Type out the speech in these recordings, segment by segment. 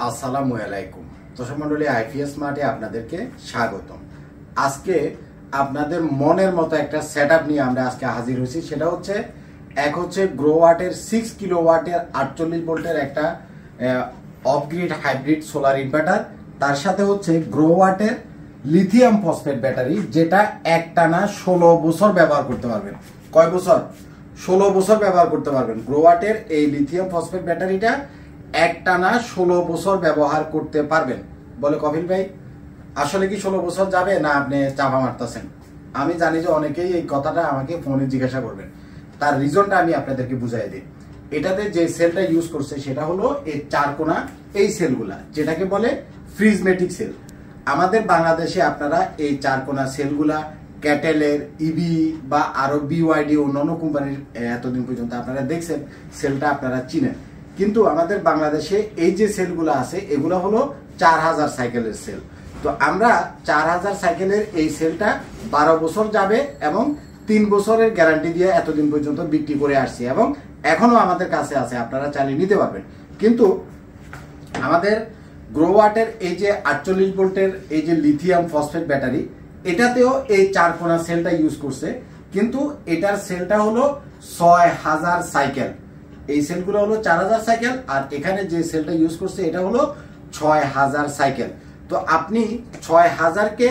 আসসালামু আলাইকুম দর্শক মণ্ডলী, আইপিএস স্মার্টে আপনাদেরকে স্বাগতম। আজকে আপনাদের মনের মতো একটা সেটআপ নিয়ে আমরা আজকে হাজির হয়েছি। সেটা হচ্ছে গ্রোওয়াটের 6 কিলোওয়াটের 48 ভোল্টের একটা অফগ্রিড হাইব্রিড সোলার ইনভার্টার, তার সাথে হচ্ছে গ্রোওয়াটের লিথিয়াম ফসফেট ব্যাটারি, যেটা একটানা 16 বছর ব্যবহার করতে পারবেন। কয় বছর? 16 বছর ব্যবহার করতে পারবেন। গ্রোওয়াটের এই লিথিয়াম ফসফেট ব্যাটারিটা একটানা 16 বছর ব্যবহার করতে পারবেন। বলে কপিল ভাই, আসলে কি 16 বছর যাবে না আপনি চাপা মারতেছেন? আমি জানি যে অনেকেই এই কথাটা আমাকে ফোনে জিজ্ঞাসা করবেন, তার রিজনটা আমি আপনাদেরকে বুঝাই দিই। এটাতে যে সেলটা ইউজ করছে সেটা হলো এই চারকোনা এই সেলগুলা, যেটাকে বলে প্রিজমেটিক সেল। আমাদের বাংলাদেশে আপনারা এই চারকোনা সেলগুলা ক্যাটেলের, ইবি বা আরো বিওয়াইডি অন্যান্য কোম্পানির এতদিন পর্যন্ত আপনারা দেখছেন, সেলটা আপনারা চিনেন। কিন্তু আমাদের বাংলাদেশে এই যে সেলগুলো আছে এগুলো হলো 4000 সাইকেলের সেল। তো আমরা 4000 সাইকেলের এই সেলটা 12 বছর যাবে এবং 3 বছরের গ্যারান্টি দিয়ে এতদিন পর্যন্ত বিক্রি করে আসছি এবং এখনো আমাদের কাছে আছে, আপনারা চালিয়ে নিতে পারবেন। কিন্তু আমাদের গ্রোওয়াটের এই যে 48 ভোল্টের এই যে লিথিয়াম ফসফেট ব্যাটারি, এটাতেও এই চারকোনা সেলটা ইউজ করছে, কিন্তু এটার সেলটা হলো 6000 সাইকেল। এই সেলগুলো হলো 4000 সাইকেল, আর এখানে যে সেলটা ইউজ করছে এটা হলো 6000 সাইকেল। তো আপনি 6000কে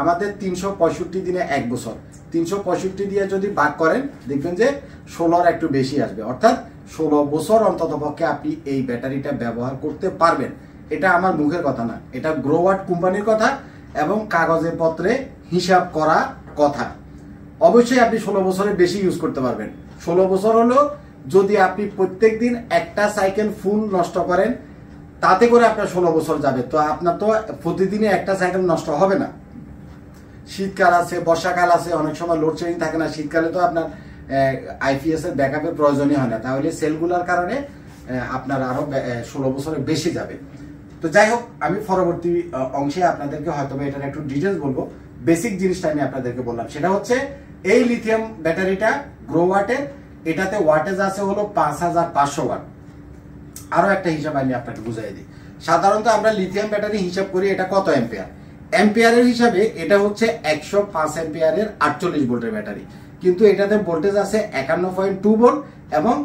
আমাদের 365 দিনে 1 বছর, 365 দিয়ে যদি ভাগ করেন দেখবেন যে 16 একটু বেশি আসবে, অর্থাৎ 16 বছর অন্তত পক্ষে আপনি এই ব্যাটারিটা ব্যবহার করতে পারবেন। এটা আমার মুখের কথা না, এটা গ্রোওয়াট কোম্পানির কথা এবং কাগজে পত্রে হিসাব করা কথা। অবশ্যই আপনি 16 বছরের বেশি ইউজ করতে পারবেন। 16 বছর হলো যদি আপনি প্রত্যেক দিন একটা সাইকেল ফুল নষ্ট করেন, তাতে করে আপনার 16 বছর যাবে। তো আপনার তো প্রতিদিনই একটা সাইকেল নষ্ট হবে না। শীতকাল আছে, বর্ষাকাল আছে, অনেক সময় লোডশেডিং থাকে না। শীতকালে তো আপনার আইপিএস এর ব্যাকআপের প্রয়োজনই হয় না, তাহলে সেলগুলোর কারণে আপনার আরো 16 বছরের বেশি যাবে। তো যাই হোক, আমি পরবর্তী অংশে আপনাদেরকে হয়তো এটার একটু ডিটেলস বলবো। বেসিক জিনিসটা আমি আপনাদেরকে বললাম, সেটা হচ্ছে এই লিথিয়াম ব্যাটারিটা গ্রোওয়াটের, এটাতে ওয়াটেজ আছে হলো 5500 ওয়াট। আরো একটা হিসাব আমি আপনাকে বুঝাই দিই। সাধারণত আমরা লিথিয়াম ব্যাটারি হিসাব করি এটা কত অ্যাম্পিয়ার। অ্যাম্পিয়ারের হিসাবে এটা হচ্ছে 105 অ্যাম্পিয়ারের 48 ভোল্টের ব্যাটারি, কিন্তু এটাতে ভোল্টেজ আছে 51.2 ভোল্ট এবং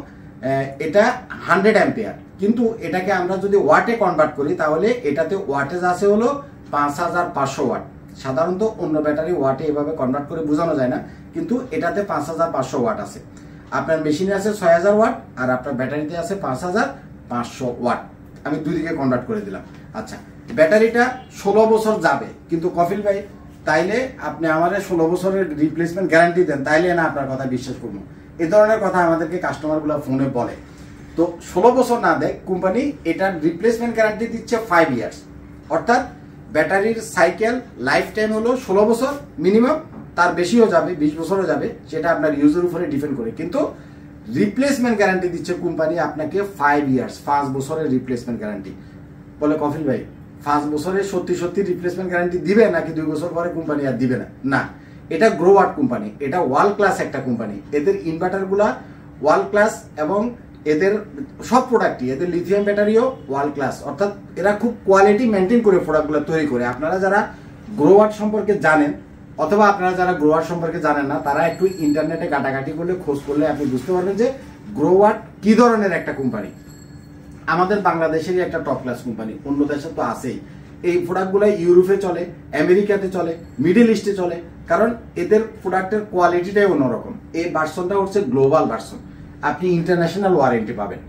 এটা 100 অ্যাম্পিয়ার। কিন্তু এটাকে আমরা যদি ওয়াটে কনভার্ট করি তাহলে এটাতে ওয়াটেজ আছে হলো 5500 ওয়াট। সাধারণত অন্য ব্যাটারি ওয়াটে এভাবে কনভার্ট করে বোঝানো যায় না, কিন্তু এটাতে 5500 ওয়াট আছে। আপনার মেশিনে আছে 6000 ওয়াট আর আপনার ব্যাটারিতে আছে 5500 ওয়াট। আমি দুই দিকে কনভার্ট করে দিলাম। আচ্ছা, ব্যাটারিটা 16 বছর যাবে, কিন্তু কপিল ভাই তাইলে আপনি আমাদের 16 বছরের রিপ্লেসমেন্ট গ্যারান্টি দেন, তাইলে না আপনার কথা বিশ্বাস করবো। এই ধরনের কথা আমাদেরকে কাস্টমারগুলো ফোনে বলে। তো 16 বছর না দেয় কোম্পানি, এটার রিপ্লেসমেন্ট গ্যারান্টি দিচ্ছে 5 ইয়ার্স, অর্থাৎ ব্যাটারির সাইকেল লাইফ টাইম হলো 16 বছর মিনিমাম, তার বেশিও যাবে, 20 বছরও যাবে, সেটা আপনার ইউজের উপরে ডিপেন্ড করে। কিন্তু রিপ্লেসমেন্ট গ্যারান্টি দিচ্ছে কোম্পানি আপনাকে 5 ইয়ার্স, 5 বছরের রিপ্লেসমেন্ট গ্যারান্টি। বলে কপিল ভাই, 5 বছরের সত্যি রিপ্লেসমেন্ট গ্যারান্টি দিবে নাকি 2 বছর পরে কোম্পানি আর দিবে না? না, এটা গ্রোওয়াট কোম্পানি, এটা ওয়ার্ল্ড ক্লাস একটা কোম্পানি। এদের ইনভার্টার গুলা ওয়ার্ল্ড ক্লাস এবং এদের সব প্রোডাক্টই, এদের লিথিয়াম ব্যাটারিও ওয়ার্ল্ড ক্লাস, অর্থাৎ এরা খুব কোয়ালিটি মেনটেন করে প্রোডাক্টগুলো তৈরি করে। আপনারা যারা গ্রোওয়াট সম্পর্কে জানেন অথবা আপনারা যারা গ্রোওয়াট সম্পর্কে জানেন না, তারা একটু ইন্টারনেটে ঘাটাঘাটি করলে, খোঁজ করলে আপনি বুঝতে পারবেন যে গ্রোওয়াট কি ধরনের একটা কোম্পানি। আমাদের বাংলাদেশেরই একটা টপ ক্লাস কোম্পানি, অন্য দেশে তো আছেই। এই প্রোডাক্টগুলো ইউরোপে চলে, আমেরিকাতে চলে, মিডল ইস্টে চলে, কারণ এদের প্রোডাক্টের কোয়ালিটিটাই অন্যরকম। এই ভার্সনটা হচ্ছে গ্লোবাল ভার্সন, আপনি ইন্টারন্যাশনাল ওয়ারেন্টি পাবেন।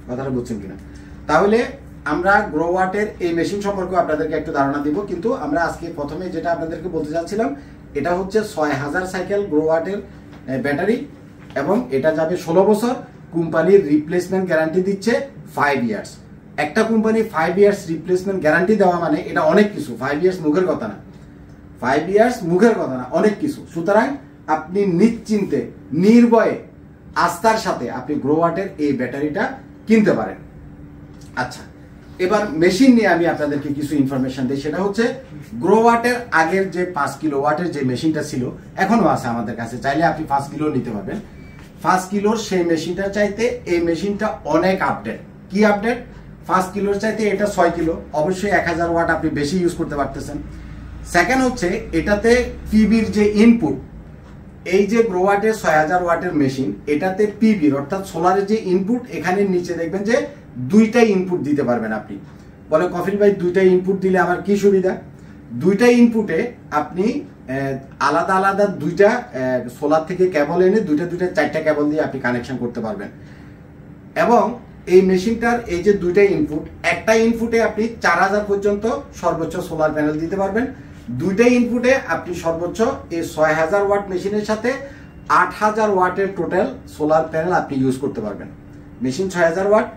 কথাটা বুঝছেন কিনা? তাহলে আমরা গ্রোওয়াটের এই মেশিন সম্পর্কে আপনাদেরকে একটু ধারণা দিব, কিন্তু আমরা আজকে প্রথমে যেটা আপনাদেরকে বলতে চাচ্ছিলাম, এটা হচ্ছে 6000 সাইকেল গ্রোওয়াটের ব্যাটারি এবং এটা যাবে 16 বছর। কোম্পানির রিপ্লেসমেন্ট গ্যারান্টি দিচ্ছে 5 ইয়ার্স। একটা কোম্পানি 5 ইয়ার্স রিপ্লেসমেন্ট গ্যারান্টি দেওয়া মানে এটা অনেক কিছু। 5 ইয়ার্স মুখের কথা না, 5 ইয়ার্স মুখের কথা না, অনেক কিছু। সুতরাং আপনি নিশ্চিন্তে, নির্ভয়ে, আস্থার সাথে আপনি গ্রোওয়াটের এই ব্যাটারিটা কিনতে পারেন। আচ্ছা, এবার মেশিন নিয়ে আমি আপনাদেরকে কিছু ইনফরমেশন দিই। সেটা হচ্ছে গ্রোওয়াটের আগের যে 5 কিলোওয়াটের যে মেশিনটা ছিল, এখনো আছে আমাদের কাছে, চাইলে আপনি 5 কিলো নিতে পারবেন। 5 কিলোর সেই মেশিনটা চাইতে এই মেশিনটা অনেক আপডেট। কি আপডেট? 5 কিলোর চাইতে এটা 6 কিলো, অবশ্যই 1000 ওয়াট আপনি বেশি ইউজ করতে পারতেছেন। সেকেন্ড হচ্ছে এটাতে পিবির যে ইনপুট, এই যে গ্রোওয়াটের 6000 ওয়াটের মেশিন, এটাতে পিবির অর্থাৎ সোলারের যে ইনপুট, এখানে নিচে দেখবেন যে দুইটা ইনপুট দিতে পারবেন আপনি। বলে কফিল ভাই দুইটা ইনপুট দিলে আমার কি সুবিধা? দুইটা ইনপুটে আপনি আলাদা আলাদা দুইটা সোলার থেকে কেবল এনে দুইটা 4টা কেবল দিয়ে আপনি কানেকশন করতে পারবেন। এবং এই মেশিনটার এই যে দুইটা ইনপুট, একটা ইনপুটে আপনি 4000 পর্যন্ত সর্বোচ্চ সোলার প্যানেল দিতে পারবেন। দুইটা ইনপুটে আপনি সর্বোচ্চ এই 6000 ওয়াট মেশিনের সাথে 8000 ওয়াটের টোটাল সোলার প্যানেল আপনি ইউজ করতে পারবেন। মেশিন 6000 ওয়াট,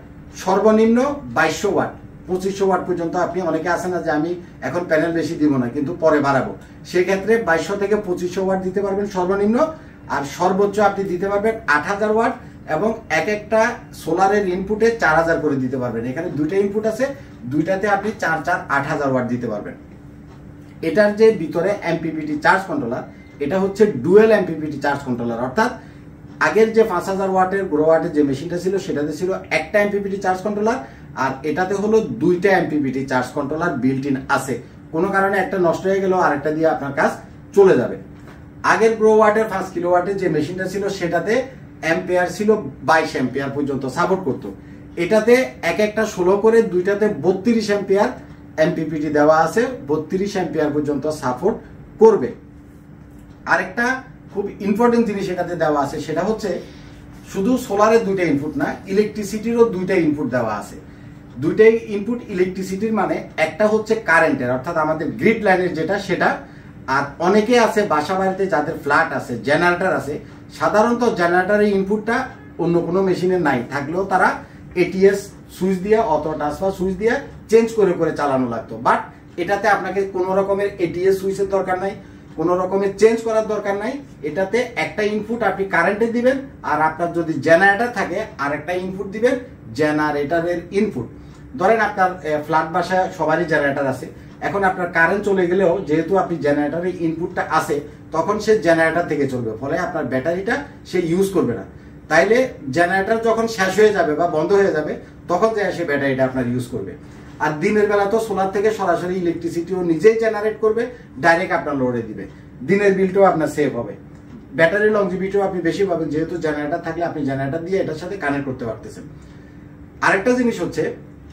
সর্বনিম্ন 2200 ওয়াট, 2500 ওয়াট পর্যন্ত আপনি, অনেকে আছে না যে আমি এখন প্যানেল বেশি দিব না কিন্তু পরে বাড়াবো, সেক্ষেত্রে 2200 থেকে 2500 ওয়াট দিতে পারবেন সর্বনিম্ন। আর সর্বোচ্চ আপনি দিতে পারবেন 8000 ওয়াট, এবং এক একটা সোলারের ইনপুটে 4000 করে দিতে পারবেন। এখানে দুইটা ইনপুট আছে, দুইটাতে আপনি 8000 ওয়াট দিতে পারবেন। এটার যে ভিতরে এমপিপিটি চার্জ কন্ট্রোলার, এটা হচ্ছে ডুয়েল এমপিপিটি চার্জ কন্ট্রোলার, অর্থাৎ আগের যে 5000 ওয়াটের গ্রোওয়াটের যে মেশিনটা ছিল সেটাতে ছিল একটা এমপিপিটি চার্জ কন্ট্রোলার, আর এটাতে হলো দুইটা MPPT charge controller built in আছে। কোনো কারণে একটা নষ্ট হয়ে গেল, আরেকটা দিয়ে আপনার কাজ চলে যাবে। আগের গ্রোওয়াটের 5 কিলোওয়াটের যে মেশিনটা ছিল সেটাতে অ্যাম্পিয়ার ছিল 22 অ্যাম্পিয়ার পর্যন্ত সাপোর্ট করতো। এটাতে এক একটা 16 করে, দুইটাতে 32 অ্যাম্পিয়ার এমপিপিটি দেওয়া আছে, 32 অ্যাম্পিয়ার পর্যন্ত সাপোর্ট করবে। আরেকটা খুব ইম্পর্টেন্ট জিনিস এটাতে দেওয়া আছে, সেটা হচ্ছে শুধু সোলারের দুইটা ইনপুট না, ইলেকট্রিসিটিরও দুইটা ইনপুট দেওয়া আছে। দুইটাই ইনপুট ইলেকট্রিসিটির, মানে একটা হচ্ছে কারেন্টের অর্থাৎ আমাদের গ্রিড লাইনের যেটা সেটা, আর অনেকে আছে বাসা বাড়িতে যাদের ফ্ল্যাট আছে, জেনারেটর আছে, সাধারণত জেনারেটরের ইনপুটটা অন্য কোনো মেশিনে নাই, থাকলেও তারা এটিএস সুইচ দিয়ে অথবা ট্রান্সফার সুইচ দিয়ে চেঞ্জ করে করে চালানো লাগতো। বাট এটাতে আপনাকে কোনো রকমের এটিএস সুইচের দরকার নাই, কোনো রকমের চেঞ্জ করার দরকার নাই। এটাতে একটা ইনপুট আপনি কারেন্টে দিবেন, আর আপনার যদি জেনারেটর থাকে আর একটা ইনপুট দিবেন জেনারেটরের ইনপুট। ধরেন আপনার ফ্ল্যাট বাসায় সবারই জেনারেটর আছে, এখন আপনার কারেন্ট চলে গেলেও যেহেতু আপনি জেনারেটরের ইনপুটটা আছে, তখন সে জেনারেটর থেকে চলবে, ফলে আপনার ব্যাটারিটা সে ইউজ করবে না। তাইলে জেনারেটর যখন শেষ হয়ে যাবে বা বন্ধ হয়ে যাবে, তখন যে সে ব্যাটারিটা আপনার ইউজ করবে। আর দিনের বেলা তো সোলার থেকে সরাসরি ইলেকট্রিসিটিও নিজেই জেনারেট করবে, ডাইরেক্ট আপনার লোডে দিবে, দিনের বিলটাও আপনার সেভ হবে, ব্যাটারি লংজিভিটিও আপনি বেশি পাবেন, যেহেতু জেনারেটর থাকলে আপনি জেনারেটর দিয়ে এটার সাথে কানেক্ট করতে পারতেছেন। আরেকটা জিনিস হচ্ছে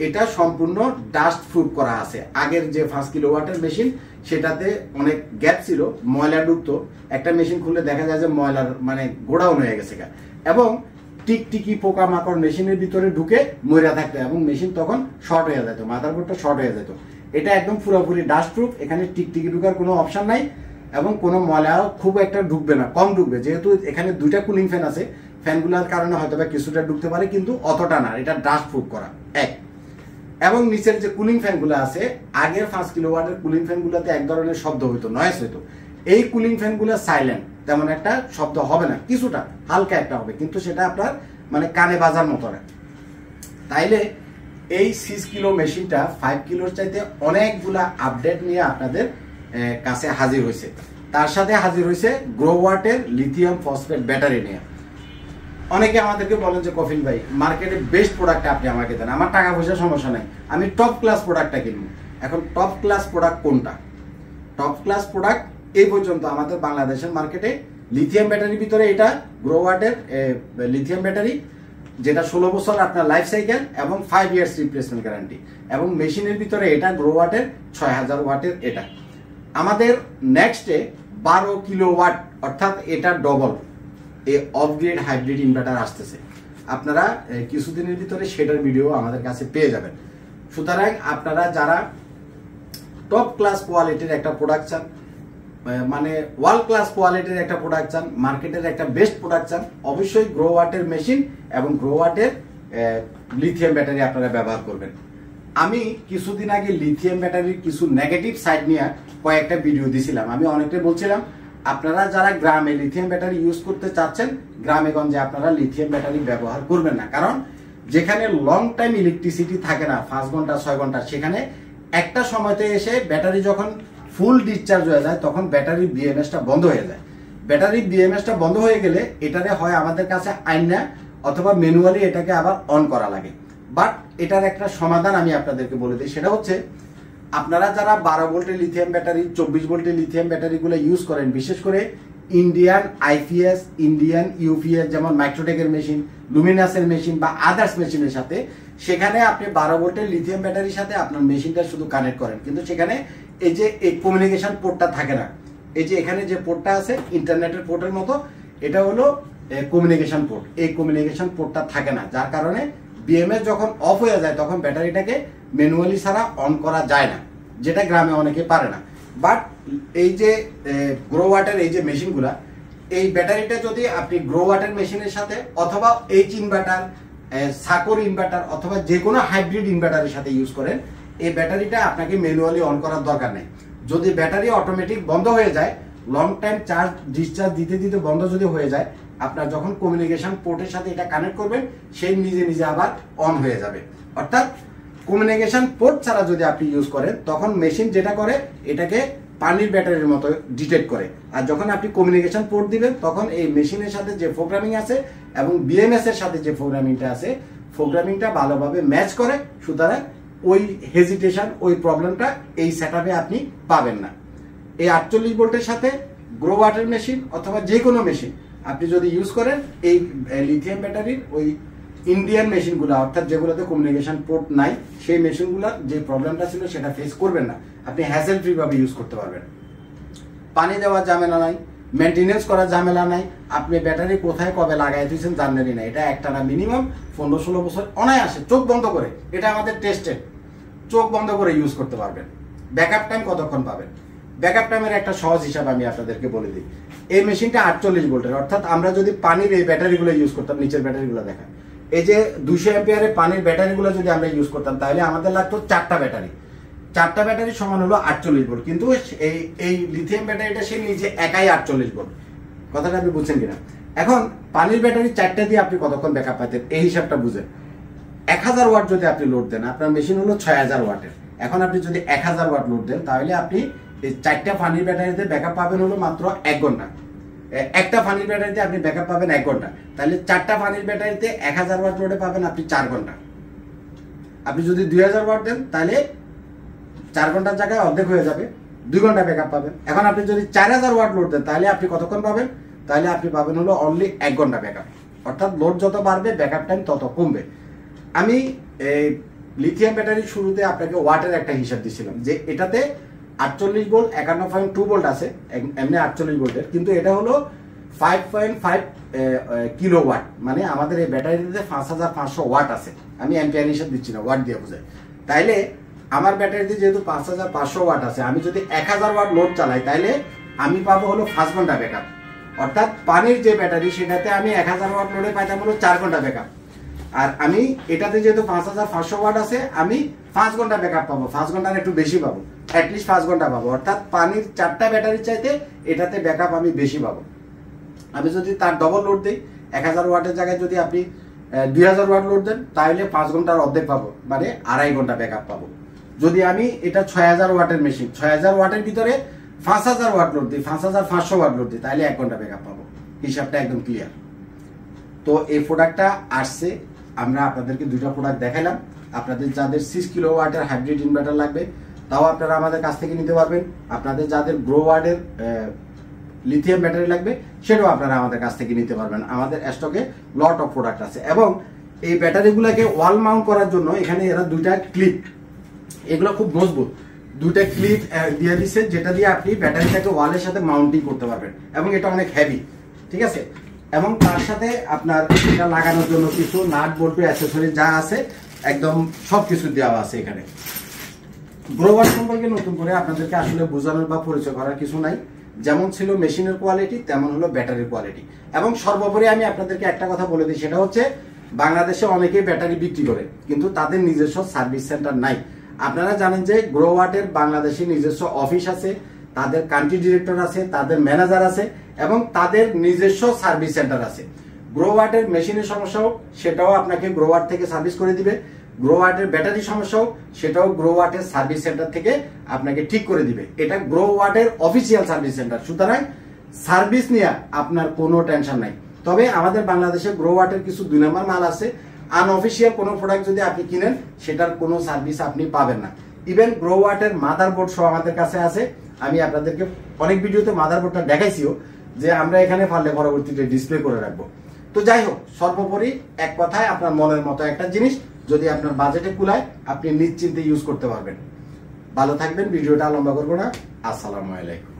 এটা সম্পূর্ণ ডাস্ট প্রুফ করা আছে। আগের যে 5 কিলোওয়াটের মেশিন সেটাতে অনেক গ্যাপ ছিল, ময়লা ঢুকতো, একটা মেশিন খুলে দেখা যায় যে ময়লার মানে গোডাউন হয়ে গেছে, এবং টিকটিকি পোকামাকড় মেশিনের ভিতরে ঢুকে ময়রা থাকতো এবং মেশিন তখন শর্ট হয়ে যেত, মাদারবোর্ডটা শর্ট হয়ে যেত। এটা একদম পুরোপুরি ডাস্ট প্রুফ, এখানে টিকটিকি ঢুকার কোনো অপশন নাই এবং কোনো ময়লাও খুব একটা ঢুকবে না, কম ঢুকবে, যেহেতু এখানে দুইটা কুলিং ফ্যান আছে, ফ্যানগুলোর কারণে হয়তো বা কিছুটা ঢুকতে পারে কিন্তু অতটা না, এটা ডাস্ট প্রুফ করা এক। এবং নিচের যে কুলিং ফ্যানগুলো আছে, আগের 5 কিলোওয়াটের কুলিং ফ্যানগুলোতে এক ধরনের শব্দ হইতো, নয়েজ হইতো। এই কুলিং ফ্যানগুলো সাইলেন্ট, তেমন একটা শব্দ হবে না, কিছুটা হালকা একটা হবে, কিন্তু সেটা আপনার মানে কানে বাজার মতো না। তাইলে এই 6 কিলো মেশিনটা 5 কিলোর চাইতে অনেকগুলা আপডেট নিয়ে আপনাদের কাছে হাজির হয়েছে। তার সাথে হাজির হয়েছে গ্রোওয়াটের লিথিয়াম ফসফেট ব্যাটারি নিয়ে। অনেকে আমাদেরকে বলেন যে কফিল ভাই মার্কেটে বেস্ট প্রোডাক্ট আপনি আমাকে দেন, আমার টাকা পয়সার সমস্যা নাই, আমি টপ ক্লাস প্রোডাক্টটা কিনবো। এখন টপ ক্লাস প্রোডাক্ট কোনটা? টপ ক্লাস প্রোডাক্ট এই পর্যন্ত আমাদের বাংলাদেশের মার্কেটে লিথিয়াম ব্যাটারির ভিতরে এটা গ্রোওয়াটের লিথিয়াম ব্যাটারি, যেটা 16 বছর আপনার লাইফ সাইকেল এবং 5 ইয়ার্স রিপ্লেসমেন্ট গ্যারান্টি, এবং মেশিনের ভিতরে এটা গ্রোওয়াটের 6000 ওয়াটের। এটা আমাদের নেক্সটে 12 কিলোওয়াট অর্থাৎ এটা ডবল এই অফগ্রেড হাইব্রিড ইনভার্টার আসতেছে, আপনারা কিছুদিনের ভিতরে সেটার ভিডিও আমাদের কাছে পেয়ে যাবেন। সুতরাং আপনারা যারা টপ ক্লাস কোয়ালিটির একটা প্রোডাক্ট চান, মানে ওয়ার্ল্ড ক্লাস কোয়ালিটির একটা প্রোডাক্ট চান, মার্কেটের একটা বেস্ট প্রোডাক্ট চান, অবশ্যই গ্রোওয়াটের মেশিন এবং গ্রোওয়াটের লিথিয়াম ব্যাটারি আপনারা ব্যবহার করবেন। আমি কিছুদিন আগে লিথিয়াম ব্যাটারির কিছু নেগেটিভ সাইড নিয়ে কয়েকটা ভিডিও দিয়েছিলাম। আমি অনেকটাই বলছিলাম আপনারা যারা গ্রামে লিথিয়াম ব্যাটারি ইউজ করতে চাচ্ছেন, গ্রামে গঞ্জে আপনারা লিথিয়াম ব্যাটারি ব্যবহার করবেন না, কারণ যেখানে লং টাইম ইলেকট্রিসিটি থাকে না, 5 ঘন্টা 6 ঘন্টা, সেখানে একটা সময়তে এসে ব্যাটারি যখন ফুল ডিসচার্জ হয়ে যায় তখন ব্যাটারির বিএমএসটা বন্ধ হয়ে যায়। ব্যাটারির বিএমএসটা বন্ধ হয়ে গেলে এটারে হয় আমাদের কাছে আইন না, অথবা ম্যানুয়ালি এটাকে আবার অন করা লাগে। বাট এটার একটা সমাধান আমি আপনাদেরকে বলে দিই, সেটা হচ্ছে আপনারা যারা 12 ভোল্টের লিথিয়াম ব্যাটারি, 24 ভোল্টের লিথিয়াম ব্যাটারিগুলো ইউজ করেন, বিশেষ করে ইন্ডিয়ান আইপিএস, ইন্ডিয়ান ইউপিএস, যেমন মাইক্রোটেকের মেশিন, লুমিনাসের মেশিন বা আদার্স মেশিনের সাথে, সেখানে আপনি 12 ভোল্টের লিথিয়াম ব্যাটারির সাথে আপনার মেশিনটা শুধু কানেক্ট করেন, কিন্তু সেখানে এই যে এই কমিউনিকেশন পোর্টটা থাকে না। এই যে এখানে যে পোর্টটা আছে ইন্টারনেটের পোর্টের মতো, এটা হলো কমিউনিকেশন পোর্ট। এই কমিউনিকেশন পোর্টটা থাকে না, যার কারণে বিএমএস যখন অফ হয়ে যায় তখন ব্যাটারিটাকে ম্যানুয়ালি ছাড়া অন করা যায় না, যেটা গ্রামে অনেকে পারে না। বাট এই যে গ্রো ওয়াটের এই যে মেশিনগুলা, এই ব্যাটারিটা যদি আপনি গ্রো ওয়াটের মেশিনের সাথে অথবা এইচ ইনভার্টার, সাকর ইনভার্টার অথবা যে কোনো হাইব্রিড ইনভার্টারের সাথে ইউজ করেন, এই ব্যাটারিটা আপনাকে ম্যানুয়ালি অন করার দরকার নেই। যদি ব্যাটারি অটোমেটিক বন্ধ হয়ে যায়, লং টাইম চার্জ ডিসচার্জ দিতে দিতে বন্ধ যদি হয়ে যায়, আপনার যখন কমিউনিকেশন পোর্টের সাথে এটা কানেক্ট করবেন, সেই নিজে নিজে আবার অন হয়ে যাবে। অর্থাৎ কমিউনিকেশন পোর্ট ছাড়া যদি আপনি ইউজ করেন, তখন মেশিন যেটা করে এটাকে পানির ব্যাটারির মতো ডিটেক্ট করে। আর যখন আপনি কমিউনিকেশন পোর্ট দিবেন, তখন এই মেশিনের সাথে যে প্রোগ্রামিং আছে এবং বিএমএস এর সাথে যে প্রোগ্রামিংটা আছে, প্রোগ্রামিংটা ভালোভাবে ম্যাচ করে। সুতরাং ওই হেজিটেশন, ওই প্রবলেমটা এই সেটআপে আপনি পাবেন না। এই 48 ভোল্টের সাথে গ্রো ওয়াটের মেশিন অথবা যে কোনো মেশিন আপনি যদি ইউজ করেন, এই লিথিয়াম ব্যাটারির ওই ইন্ডিয়ান মেশিনগুলো, অর্থাৎ যেগুলোতে কমিউনিকেশন পোর্ট নাই, সেই মেশিনগুলোর যে প্রবলেমটা ছিল সেটা ফেস করবেন না। আপনি হ্যাসেল ফ্রি ভাবে ইউজ করতে পারবেন। পানি দেওয়ার ঝামেলা নাই, মেনটেনেন্স করার ঝামেলা নাই, আপনি ব্যাটারি কোথায় কবে লাগাই দিয়েছেন জানেনই না। এটা একটানা মিনিমাম 15-16 বছর অনায়াসে চোখ বন্ধ করে, এটা আমাদের টেস্টেড, চোখ বন্ধ করে ইউজ করতে পারবেন। ব্যাকআপ টাইম কতক্ষণ পাবেন? ব্যাকআপ টাইমের একটা সহজ হিসাব আমি আপনাদেরকে বলে দিই। এই মেশিনটা 48 ভোল্টের, অর্থাৎ আমরা যদি পানির এই ব্যাটারিগুলো ইউজ করতাম, নিচের ব্যাটারিগুলো দেখা, এই যে 200 অ্যাম্পিয়ারের পানির ব্যাটারিগুলো যদি আমরা ইউজ করতাম, তাহলে আমাদের লাগতো 4টা ব্যাটারি। 4টা ব্যাটারি সমান হলো 48 ভোল্ট। কিন্তু এই লিথিয়াম ব্যাটারিটা সে নিজে একাই 48 ভোল্ট। কথাটা আপনি বুঝছেন কিনা? এখন পানির ব্যাটারি 4টা দিয়ে আপনি কতক্ষণ ব্যাকআপ পাইতেন, এই হিসাবটা বুঝেন। 1000 ওয়াট যদি আপনি লোড দেন, আপনার মেশিন হলো 6000 ওয়াটের। এখন আপনি যদি 1000 ওয়াট লোড দেন, তাহলে আপনি এই 4টা পানির ব্যাটারিতে ব্যাকআপ পাবেন হলো মাত্র 1 ঘন্টা। একটা পানির ব্যাটারিতে আপনি ব্যাকআপ পাবেন 1 ঘন্টা। তাহলে 4টা পানির ব্যাটারিতে 1000 ওয়াট লোডে পাবেন আপনি 4 ঘন্টা। আপনি যদি 2000 ওয়াট দেন, তাহলে 4 ঘন্টার জায়গায় অর্ধেক হয়ে যাবে, 2 ঘন্টা ব্যাকআপ পাবেন। এখন আপনি যদি 4000 ওয়াট লোড দেন, তাহলে আপনি কতক্ষণ পাবেন? তাহলে আপনি পাবেন হলো অনলি 1 ঘন্টা ব্যাকআপ। অর্থাৎ লোড যত বাড়বে ব্যাকআপ টাইম তত কমবে। আমি এই লিথিয়াম ব্যাটারির শুরুতে আপনাকে ওয়াটের একটা হিসাব দিয়েছিলাম, যে এটাতে 48 ভোল্ট 51.2 ভোল্ট আছে, এমনি 48 ভোল্টের, কিন্তু এটা হলো 5.5 কিলোওয়াট। মানে আমাদের এই ব্যাটারিতে 5500 ওয়াট আছে। আমি অ্যাম্পিয়ার হিসাব দিচ্ছি না, ওয়াট দিয়ে বোঝাই। তাইলে আমার ব্যাটারিতে যেহেতু 5500 ওয়াট আছে, আমি যদি 1000 ওয়াট লোড চালাই, তাহলে আমি পাবো হলো 5 ঘন্টা ব্যাকআপ। অর্থাৎ পানির যে ব্যাটারি, সেটাতে আমি 1000 ওয়াট লোডে পাইতাম হলো 4 ঘন্টা ব্যাকআপ। আর আমি এটাতে যেহেতু 5500 ওয়াট আছে, আমি 5 ঘন্টা ব্যাকআপ পাবো। 5 ঘন্টার একটু বেশি পাবো, অ্যাটলিস্ট 5 ঘন্টা পাবো। অর্থাৎ পানির 4টা ব্যাটারির চাইতে এটাতে ব্যাকআপ আমি বেশি পাবো। আমি যদি তার ডবল লোড দিই, 1000 ওয়াটের জায়গায় যদি আপনি 2000 ওয়াট লোড দেন, তাহলে 5 ঘন্টার অর্ধেক পাবো, মানে 2.5 ঘন্টা ব্যাকআপ পাবো। যদি আমি এটা 6000 ওয়াটের মেশিন, 6000 ওয়াটের ভিতরে 5000 ওয়াট লোড দিই, 5500 ওয়াট লোড দিই, তাহলে 1 ঘন্টা ব্যাকআপ পাবো। হিসাবটা একদম ক্লিয়ার। তো এই প্রোডাক্টটা আসছে, আমরা আপনাদেরকে 2টা প্রোডাক্ট দেখালাম। আপনাদের যাদের 6 কিলো ওয়াটের হাইব্রিড ইনভার্টার লাগবে, তাও আপনারা আমাদের কাছ থেকে নিতে পারবেন। আপনাদের যাদের গ্রো ওয়াটের লিথিয়াম ব্যাটারি লাগবে, সেটাও আপনারা আমাদের কাছ থেকে নিতে পারবেন। আমাদের স্টকে লট অফ প্রোডাক্ট আছে। এবং এই ব্যাটারিগুলোকে ওয়াল মাউন্ট করার জন্য এখানে এরা 2টা ক্লিপ, এগুলো খুব মজবুত, 2টা ক্লিপ দিয়ে দিচ্ছে, যেটা দিয়ে আপনি ব্যাটারিটাকে ওয়ালের সাথে মাউন্টিং করতে পারবেন। এবং এটা অনেক হেভি, ঠিক আছে। এবং তার সাথে আপনার এটা লাগানোর জন্য কিছু নাট বল্টু অ্যাক্সেসরি যা আছে, একদম সবকিছু দেওয়া আছে এখানে। গ্রো ওয়াট সম্পর্কে নতুন করে আপনাদেরকে আসলে বোঝানোর বা পরিচয় করার কিছু নাই। যেমন ছিল মেশিনের কোয়ালিটি, তেমন হলো ব্যাটারির কোয়ালিটি। এবং সর্বোপরি আমি আপনাদেরকে একটা কথা বলে দিই, সেটা হচ্ছে বাংলাদেশে অনেকেই ব্যাটারি বিক্রি করে, কিন্তু তাদের নিজস্ব সার্ভিস সেন্টার নাই। আপনারা জানেন যে গ্রো ওয়াটের বাংলাদেশে নিজস্ব অফিস আছে, তাদের কান্ট্রি ডিরেক্টর আছে, তাদের ম্যানেজার আছে, এবং তাদের নিজস্ব সার্ভিস সেন্টার আছে। গ্রো ওয়াটের মেশিনের সমস্যা হোক, সেটাও আপনাকে গ্রো ওয়াট থেকে সার্ভিস করে দিবে। গ্রো ওয়াটের ব্যাটারি সমস্যা হোক, সেটাও গ্রো ওয়াটের সার্ভিস সেন্টার থেকে আপনাকে ঠিক করে দিবে। এটা গ্রো ওয়াটের অফিসিয়াল সার্ভিস সেন্টার। সুতরাং সার্ভিস নিয়ে আপনার কোনো টেনশন নাই। তবে আমাদের বাংলাদেশে গ্রো ওয়াটের কিছু 2 নম্বর মাল আছে, আনঅফিসিয়াল কোনো প্রোডাক্ট যদি আপনি কিনেন সেটার কোনো সার্ভিস আপনি পাবেন না। ইভেন গ্রোওয়াটের মাদারবোর্ড সহ আমাদের কাছে আছে। আমি আপনাদেরকে অনেক ভিডিওতে মাদারবোর্ডটা দেখাইছিও যে আমরা এখানে পারলে পরবর্তীতে ডিসপ্লে করে রাখবো। তো যাই হোক, সর্বোপরি এক কথায় আপনার মনের মতো একটা জিনিস যদি আপনার বাজেটে কুলায় আপনি নিশ্চিন্তে ইউজ করতে পারবেন। ভালো থাকবেন, ভিডিওটা লম্বা করবো না। আসসালামু আলাইকুম।